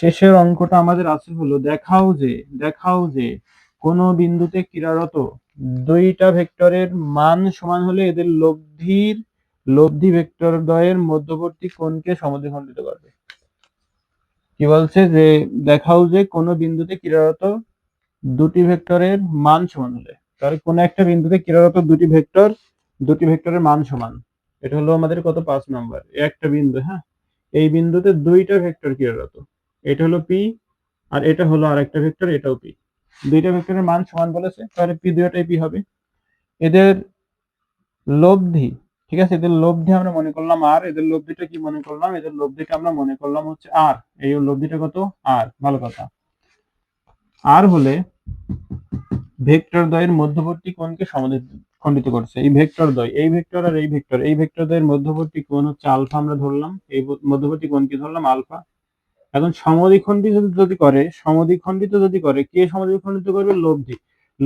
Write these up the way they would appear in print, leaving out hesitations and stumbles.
শেষের অঙ্কটা আমাদের আছে হলো দেখাও যে কোন বিন্দুতে ক্রিয়ারত দুইটা ভেক্টরের মান সমান হলে এদের লব্ধি ভেক্টর দ্বয়ের মধ্যবর্তী কোণকে সমদ্বিখণ্ডিত করবে। কি বলছে যে দেখাও যে কোন বিন্দুতে ক্রিয়ারত দুটি ভেক্টরের মান সমান হলে, তাহলে কোন একটা বিন্দুতে ক্রিয়ারত দুটি ভেক্টরের মান সমান, এটা হলো আমাদের কত 5 নম্বর একটা বিন্দু। হ্যাঁ, এই বিন্দুতে দুইটা ভেক্টর ক্রিয়ারত, এটা হলো পি আর এটা হলো আরেকটা ভেক্টর, এটাও পি। দুইটা ভেক্টরের মান সমান বলেছে, তাহলে পি দুইটাই পি হবে। এদের লব্ধি, ঠিক আছে, এদের লব্ধি আমরা মনে করলাম আর, এদের লব্ধিটা কি মনে করলাম, এদের লব্ধিটা আমরা মনে করলাম হচ্ছে আর। এই লব্ধিটা কত আর, ভালো কথা। আর হলে ভেক্টর দ্বয়ের মধ্যবর্তী কোণকে সমদ্বিখণ্ডিত করছে। এই ভেক্টর দ্বয়, এই ভেক্টর আর এই ভেক্টর দ্বয়ের মধ্যবর্তী কোণ হচ্ছে আলফা, আমরা ধরলাম এই মধ্যবর্তী কোণকে ধরলাম আলফা। এখন সমদ্বিখণ্ডিত যদি করে কে সমদ্বিখণ্ডিত করবে,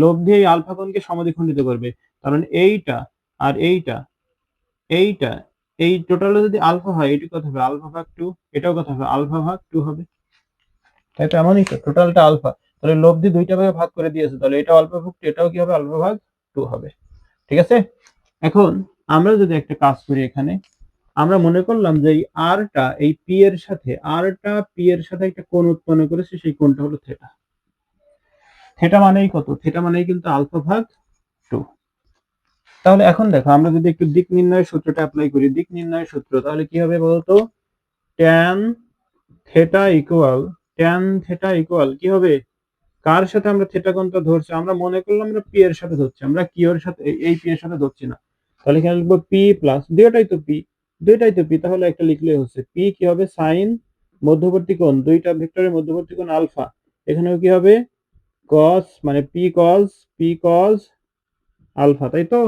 লব্ধি এই আলফা কোণকে সমদ্বিখণ্ডিত করবে। কারণ এইটা আর এইটা এই টোটালে যদি আলফা হয়, এটি কত হবে আলফা ভাগ 2, এটাও কত হবে আলফা ভাগ 2 হবে। তাই তো, এমনই তো, টোটালটা আলফা। তাহলে লব্ধি দুইটা ভাগে ভাগ করে দিয়েছে, তাহলে এটা আলফা ভাগ 2, এটাও কি হবে আলফা ভাগ 2 হবে। ঠিক আছে, এখন আমরা যদি একটা কাজ করি, এখানে আমরা মনে করলাম যে এই আরটা এই পি এর সাথে একটা কোণ উৎপন্ন করেছে, সেই কোণটা হলো থিটা। থিটা মানেই কত, থিটা মানেই কিন্তু আলফা ভাগ 2। তাহলে এখন দেখো, আমরা যদি একটু দিক নির্ণয়ের সূত্রটা অ্যাপ্লাই করি, দিক নির্ণয়ের সূত্র, তাহলে কি হবে বলতো, tan থিটা ইকুয়াল কি হবে, কার সাথে আমরা থিটা কোণটা ধরছি, আমরা মনে করলাম আমরা পি এর সাথে ধরছি, আমরা কিউ এর সাথে এই পি এর সাথে ধরছি না। তাহলে এখানে লিখবো পি প্লাস দুইটাই তো পি, তাহলে একটা লিখলে হচ্ছে পি কি হবে সাইন মধ্যবর্তী কোণ, দুইটা ভেক্টরের মধ্যবর্তী কোণ আলফা, এখানেও কি হবে কস, মানে পি কস আলফা, তাই তো।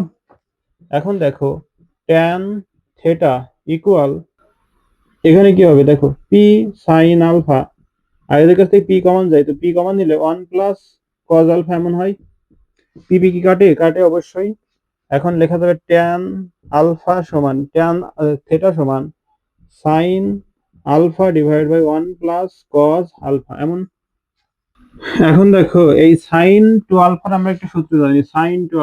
এখন দেখো tan থিটা ইকুয়াল, এখানে কি হবে দেখো পি সাইন আলফা, আর এদের কাছ থেকে পি কমন যায়, তো পি কমন নিলে 1 প্লাস কজ আলফা এমন হয়। পি কি কাটে অবশ্যই। এখন লেখা যাবে tan আলফা সমান থিটা সমান sine alpha divide by 1 plus cos alpha এমন। এখন দেখো এই সাইন টু আলফার আমরা একটা সূত্র জানি, সাইন টু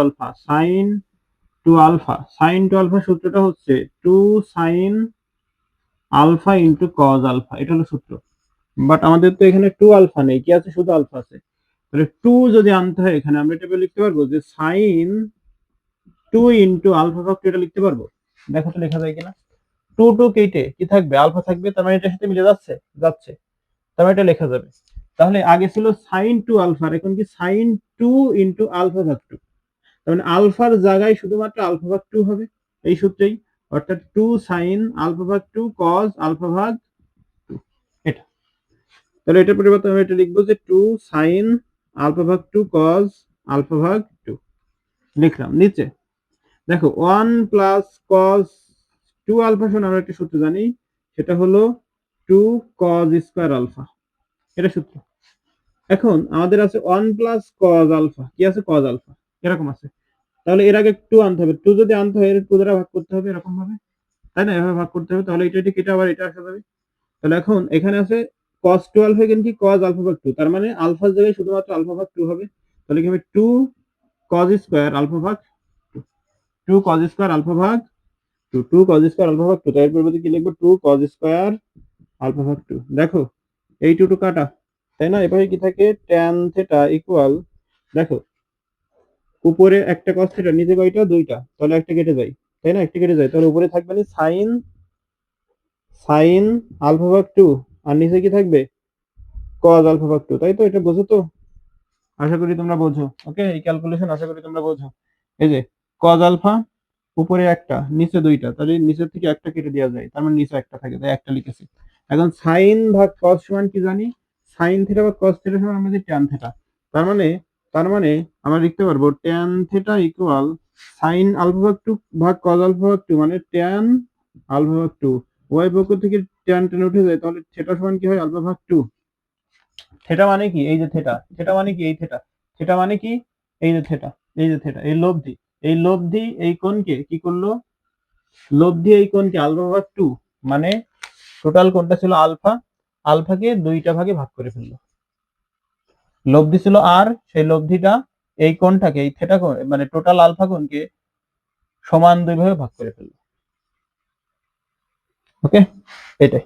আলফা সূত্রটা হচ্ছে 2 sine alpha into cos alpha, এটা হলো সূত্র। বাট আমাদের তো এখানে 2 আলফা নেই, কি আছে, শুধু আলফা আছে। তাহলে 2 যদি আনতে হয় এখানে, আমরা এটা লিখতে পারবো যে সাইন 2 ইন্টু আলফা ভাগ 2, এটা লিখতে পারবো। দেখো তো লেখা যায় কিনা। 2 কেটে কি থাকবে, আলফা থাকবে, তার মানে এটার সাথে মিলে যাচ্ছে, তার মানে এটা লেখা যাবে। তাহলে আগে ছিল সাইন 2 আলফা, এখন কি সাইন 2 ইন্টু আলফা ভাগ 2, তার মানে আলফার জায়গায় শুধুমাত্র আলফা ভাগ 2 হবে এই সূত্রেই, অর্থাৎ 2 সাইন আলফা ভাগ 2 কজ আলফা ভাগ 2 এটা। তাহলে এটার পরিবর্তে আমরা এটা লিখবো যে 2 সাইন আলফা ভাগ 2 কজ আলফা ভাগ 2 লিখলাম। নিচে দেখো 1 প্লাস কজ 2 আলফা সমান আমরা একটা সূত্র জানি, সেটা হলো 2 কজ স্কয়ার আলফা, এটা সূত্র। এখন আমাদের আছে 1 প্লাস কজ আলফা, কি আছে কজ আলফা এরকম আছে, তাহলে এর আগে 2 আনতে হবে, 2 যদি আনতে হয় এর 2 দ্বারা ভাগ করতে হবে এরকম ভাবে, তাই না, এভাবে ভাগ করতে হবে, তাহলে এটা কেটে আবার এটা আসা যাবে। তাহলে এখন এখানে আছে cos 2 আলফা, এখানে কি cos আলফা ভাগ 2, তার মানে আলফার জায়গায় শুধুমাত্র আলফা ভাগ 2 হবে, তাহলে কি হবে 2 cos স্কয়ার আলফা ভাগ 2, 2 cos স্কয়ার আলফা ভাগ 2, 2 cos স্কয়ার আলফা ভাগ 2, তার পরিবর্তে কি লিখবো 2 cos স্কয়ার আলফা ভাগ 2। দেখো এই 2 কাটা, তাই না, এবারে কি থাকে tan থিটা ইকুয়াল, দেখো উপরে একটা cos থিটা, নিচে কয়টা দুইটা, তাহলে একটা কেটে যায়, তাই না, একটা কেটে যায়, তাহলে উপরে থাকবে না সাইন আলফা ভাগ 2, আর নিচে কি থাকবে cos আলফা ভাগ 2, তাই তো, এটা বোঝো তো, আশা করি তোমরা বোঝো। ওকে, এই ক্যালকুলেশন আশা করি তোমরা বোঝো। এই যে cos আলফা উপরে একটা নিচে দুইটা, তাহলে নিচের থেকে একটা কেটে দেওয়া যায়, তার মানে নিচে একটা থাকে, তাই একটা লিখেছি। এখন সাইন ভাগ cos সমান কি জানি, সাইন থিটা ভাগ cos থিটা সমান আমরা জানি tan থিটা, তার মানে আমরা লিখতে পারবো tan theta equal sine alpha ভাগ 2 ভাগ cos আলফা ভাগ 2, মানে tan আলফা ভাগ 2, ওয়াই পক্ষ থেকে tan উঠে যায়, তাহলে থিটা সমান কি হয় আলফা ভাগ 2। থিটা মানে কি, এই যে থিটা মানে কি, এই থিটা মানে কি, এই যে থিটা, এই লব্ধি এই কোণকে কি করলো, লব্ধি এই কোণকে আলফা ভাগ 2, মানে টোটাল কোণটা ছিল আলফা, আলফাকে দুইটা ভাগে ভাগ করে ফেললো। লব্ধি ছিল আর, সেই লব্ধিটা এই কোণটাকে, এই থিটা কোণ মানে টোটাল আলফা কোণকে সমান দুই ভাগে ভাগ করে ফেললো। ওকে, এটাই।